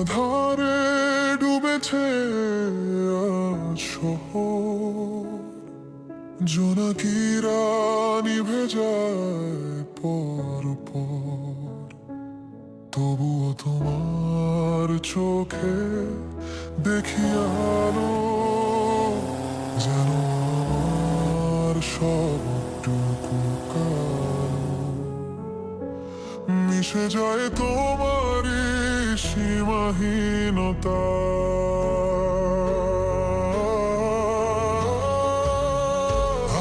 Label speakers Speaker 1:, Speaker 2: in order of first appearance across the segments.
Speaker 1: আধারে ডুবেছে আজ শহর, জোনাকিরা নিভে যায় পর পর। তবুও তোমার চোখে দেখি আলো, যেন আমার সবটুকু কালো মিশে যায় তোমারই সীমাহীনতা।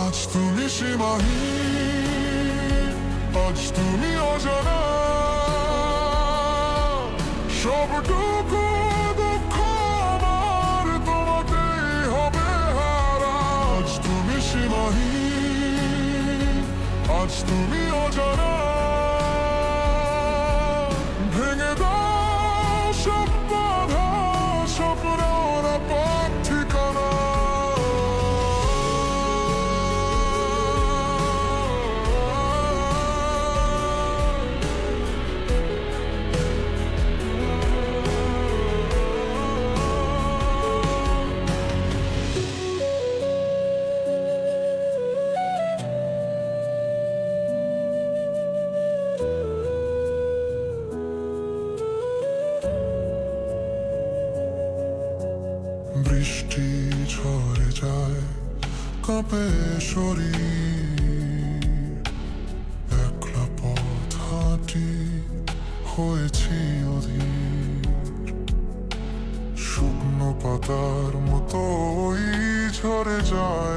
Speaker 1: আজ তুমি সীমাহীন, আজ তুমি অজানা, সবটুকু দুঃখ আমার তোমাতেই হবে হারা। আজ তুমি সীমাহীন, আজ তুমি অজানা, ভেঙে দাও সব বাধা, স্বপ্নের পথ ঠিকানা। বৃষ্টি ঝরে যায়, কাঁপে শরীর, একলা পথ হাঁটি হয়েছি অধীর। শুকনো পাতার মতোই ঝরে যায়